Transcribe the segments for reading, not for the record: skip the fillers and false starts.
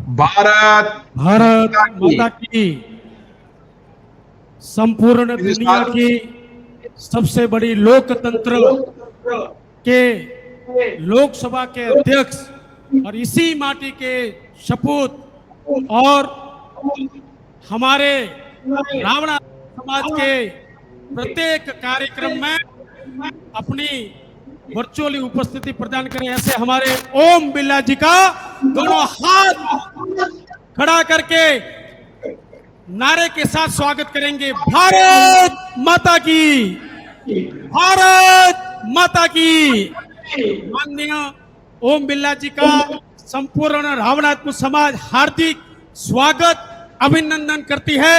भारत भारत माता की। माता की। संपूर्ण इस दुनिया साल की सबसे बड़ी लोकतंत्र के लोकसभा के अध्यक्ष और इसी माटी के सपूत और हमारे रावणा समाज के प्रत्येक कार्यक्रम में अपनी वर्चुअली उपस्थिति प्रदान करें, ऐसे हमारे ओम बिरला जी का दोनों हाथ खड़ा करके नारे के साथ स्वागत करेंगे। भारत माता की, भारत माता की। माननीय ओम बिरला जी का संपूर्ण रावणात्मक समाज हार्दिक स्वागत अभिनंदन करती है।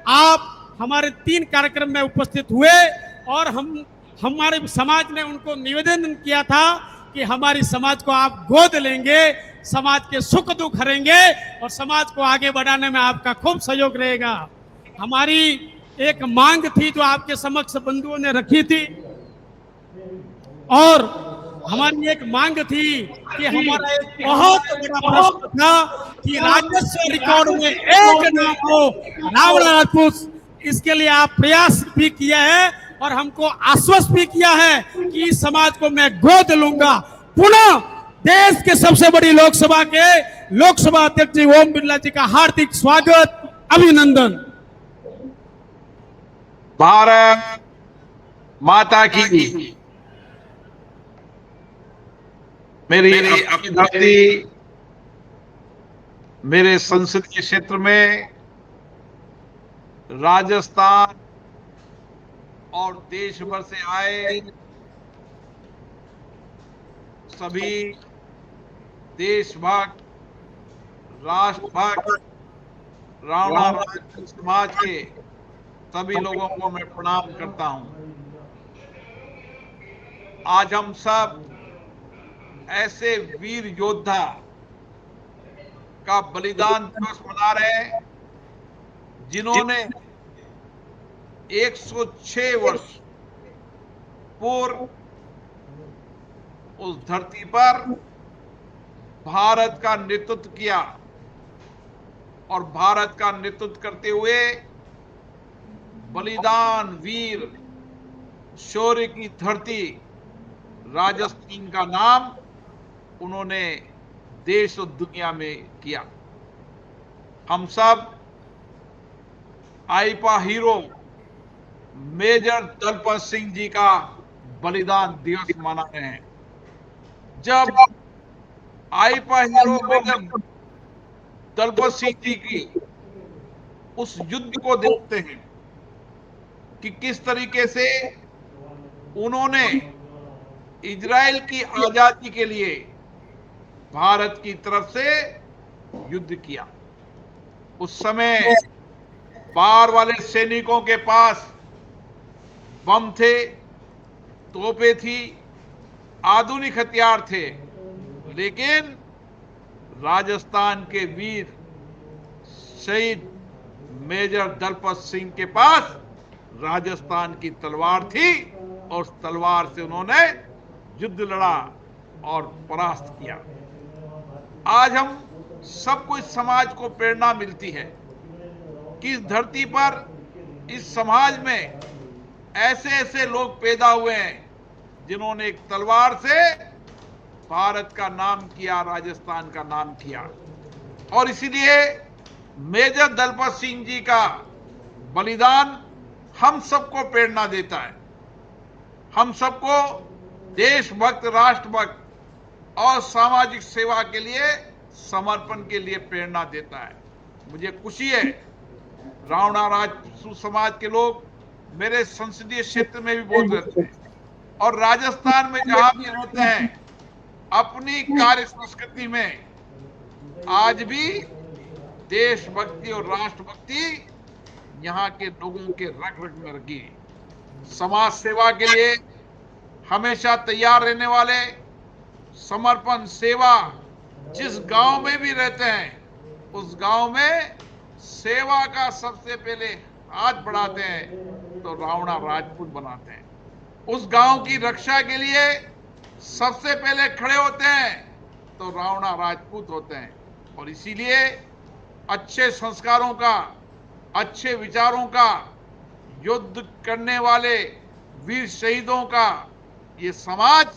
आप हमारे 3 कार्यक्रम में उपस्थित हुए और हमारे समाज ने उनको निवेदन किया था कि हमारी समाज को आप गोद लेंगे, समाज के सुख दुख हरेंगे और समाज को आगे बढ़ाने में आपका खूब सहयोग रहेगा। हमारी एक मांग थी जो आपके समक्ष बंधुओं ने रखी थी और हमारी एक मांग थी कि हमारा एक बहुत बड़ा प्रश्न था कि राजस्व रिकॉर्ड में एक नाम हो रावण राजपूत। इसके लिए आप प्रयास भी किया है और हमको आश्वस्त भी किया है कि इस समाज को मैं गोद लूंगा। पुनः देश के सबसे बड़ी लोकसभा के लोकसभा अध्यक्ष जी ओम बिरला जी का हार्दिक स्वागत अभिनंदन। भारत माता की। मेरी अपनी धरती, मेरे संसदीय क्षेत्र में राजस्थान और देश भर से आए सभी देशभक्त, राष्ट्रभक्त, रावणा राजपूत समाज के सभी लोगों को मैं प्रणाम करता हूं। आज हम सब ऐसे वीर योद्धा का बलिदान दिवस मना रहे हैं जिन्होंने 106 वर्ष पूर्व उस धरती पर भारत का नेतृत्व किया और भारत का नेतृत्व करते हुए बलिदान, वीर, शौर्य की धरती राजस्थान का नाम उन्होंने देश और दुनिया में किया। हम सब आईपा हीरो मेजर दलपत सिंह जी का बलिदान दिवस मना रहे हैं। जब आईपा हीरो मेजर दलपत सिंह जी की उस युद्ध को देखते हैं कि किस तरीके से उन्होंने इजराइल की आजादी के लिए भारत की तरफ से युद्ध किया। उस समय बाहर वाले सैनिकों के पास बम थे, तोपें थी, आधुनिक हथियार थे, लेकिन राजस्थान के वीर शहीद मेजर दलपत सिंह के पास राजस्थान की तलवार थी और उस तलवार से उन्होंने युद्ध लड़ा और परास्त किया। आज हम सबको इस समाज को प्रेरणा मिलती है कि इस धरती पर, इस समाज में ऐसे ऐसे लोग पैदा हुए हैं जिन्होंने एक तलवार से भारत का नाम किया, राजस्थान का नाम किया। और इसीलिए मेजर दलपत सिंह जी का बलिदान हम सबको प्रेरणा देता है, हम सबको देशभक्त, राष्ट्रभक्त और सामाजिक सेवा के लिए, समर्पण के लिए प्रेरणा देता है। मुझे खुशी है रावणा राजपूत समाज के लोग मेरे संसदीय क्षेत्र में भी बहुत रहते हैं और राजस्थान में जहां भी रहते हैं अपनी कार्य संस्कृति में आज भी देशभक्ति और राष्ट्रभक्ति यहाँ के लोगों के रग रग में रखी है। समाज सेवा के लिए हमेशा तैयार रहने वाले, समर्पण, सेवा, जिस गांव में भी रहते हैं उस गांव में सेवा का सबसे पहले हाथ बढ़ाते हैं तो रावणा राजपूत बनाते हैं। उस गांव की रक्षा के लिए सबसे पहले खड़े होते हैं तो रावणा राजपूत होते हैं। और इसीलिए अच्छे संस्कारों का, अच्छे विचारों का, युद्ध करने वाले वीर शहीदों का ये समाज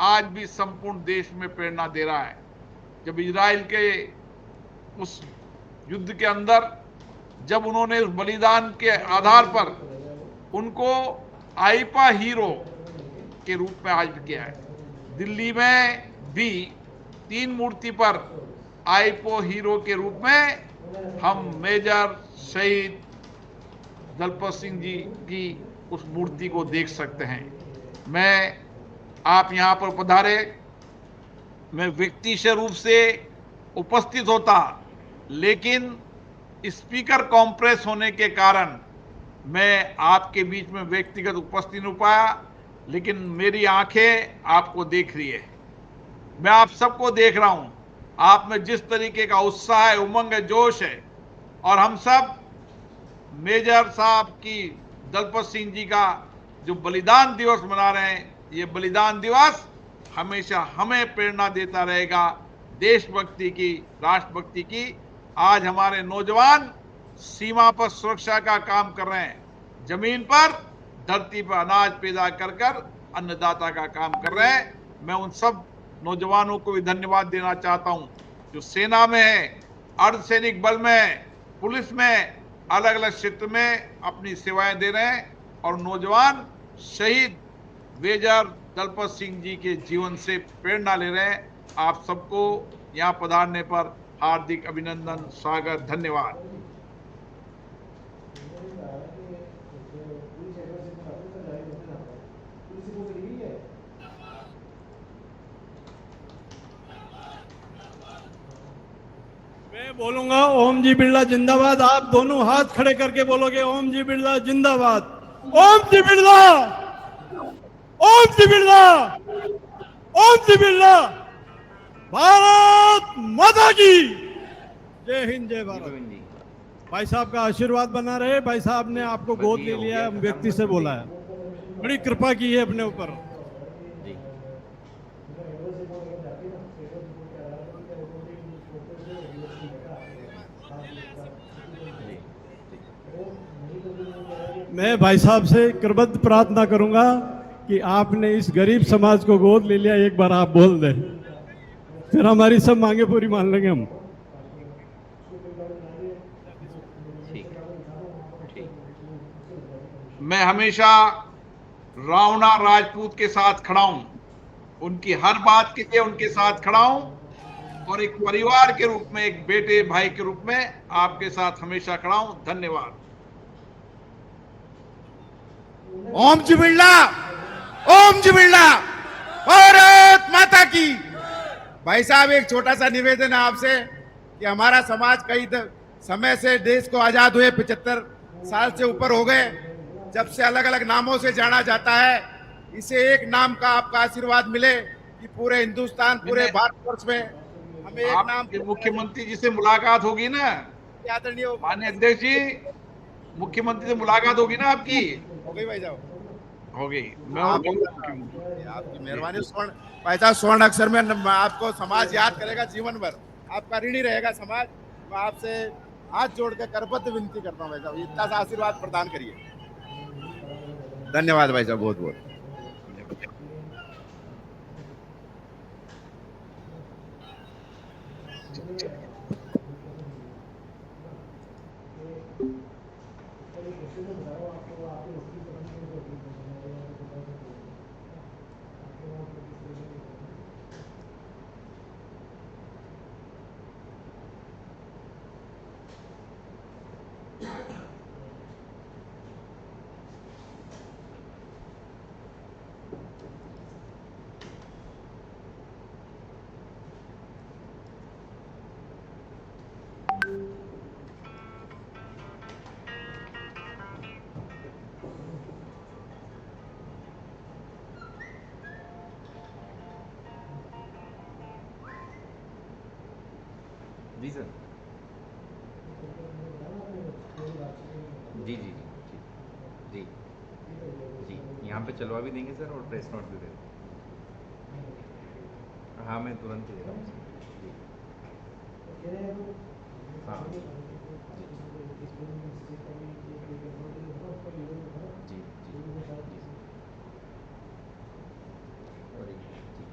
आज भी संपूर्ण देश में प्रेरणा दे रहा है। जब इजराइल के उस युद्ध के अंदर जब उन्होंने उस बलिदान के आधार पर उनको आईपा हीरो के रूप में आज भी किया है। दिल्ली में भी 3 मूर्ति पर आईपो हीरो के रूप में हम मेजर शहीद दलपत सिंह जी की उस मूर्ति को देख सकते हैं। मैं आप यहां पर पधारे, मैं व्यक्तिगत रूप से उपस्थित होता, लेकिन स्पीकर कॉम्प्रेस होने के कारण मैं आपके बीच में व्यक्तिगत उपस्थित नहीं हो पाया, लेकिन मेरी आंखें आपको देख रही है, मैं आप सबको देख रहा हूं। आप में जिस तरीके का उत्साह है, उमंग है, जोश है, और हम सब मेजर साहब की दलपत सिंह जी का जो बलिदान दिवस मना रहे हैं, ये बलिदान दिवस हमेशा हमें प्रेरणा देता रहेगा देशभक्ति की, राष्ट्रभक्ति की। आज हमारे नौजवान सीमा पर सुरक्षा का काम कर रहे हैं, जमीन पर, धरती पर अनाज पैदा कर कर अन्नदाता का काम कर रहे हैं। मैं उन सब नौजवानों को भी धन्यवाद देना चाहता हूं जो सेना में है, अर्धसैनिक बल में है, पुलिस में, अलग अलग क्षेत्र में अपनी सेवाएं दे रहे हैं, और नौजवान शहीद मेजर दलपत सिंह जी के जीवन से प्रेरणा ले रहे हैं। आप सबको यहां पधारने पर हार्दिक अभिनंदन, स्वागत, धन्यवाद। मैं बोलूंगा ओम जी बिरला जिंदाबाद। आप दोनों हाथ खड़े करके बोलोगे ओम जी बिरला जिंदाबाद, ओम जी बिरला, ओम जी बिरला, ओम जी बिरला। भारत माता की जय हिंद, जय भारत। भाई साहब का आशीर्वाद बना रहे। भाई साहब ने आपको गोद ले लिया है, व्यक्ति से बोला है, बड़ी कृपा की है अपने ऊपर। मैं भाई साहब से कृतज्ञ प्रार्थना करूंगा कि आपने इस गरीब समाज को गोद ले लिया। एक बार आप बोल दें, फिर हमारी सब मांगे पूरी मान लेंगे हम। मैं हमेशा रावणा राजपूत के साथ खड़ा हूं, उनकी हर बात के लिए उनके साथ खड़ा हूं, और एक परिवार के रूप में, एक बेटे भाई के रूप में आपके साथ हमेशा खड़ा हूं। धन्यवाद। ओम जी बिरला, ओम जी बिरला, भारत माता की। भाई साहब, एक छोटा सा निवेदन है आपसे कि हमारा समाज कई समय से, देश को आजाद हुए 75 साल से ऊपर हो गए, जब से अलग अलग नामों से जाना जाता है। इसे एक नाम का आपका आशीर्वाद मिले कि पूरे हिंदुस्तान, पूरे भारतवर्ष में हमें एक नाम। मुख्यमंत्री जी से मुलाकात होगी ना, आदरणीय माननीय अध्यक्ष जी, मुख्यमंत्री से मुलाकात होगी ना आपकी? हो गई भाई साहब, हो गई। मैं आपकी मेहरबानी। स्वर्ण भाई साहब, स्वर्ण अक्षर में आपको समाज याद करेगा जीवन भर, आपका ऋणी रहेगा समाज। मैं आपसे हाथ जोड़ के करबद्ध विनती करता हूँ भाई साहब, इतना सा आशीर्वाद प्रदान करिए। धन्यवाद भाई साहब, बहुत बहुत। जी सर, जी जी जी जी जी जी, यहाँ पे चलवा भी देंगे सर, और प्रेस नोट भी दे देंगे। हाँ, मैं तुरंत ही दे रहा हूँ सर। जी। हाँ जी जी जी जी और एक जी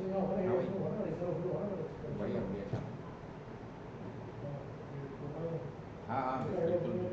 हाँ भाई बढ़िया बढ़िया चल हाँ हाँ बिल्कुल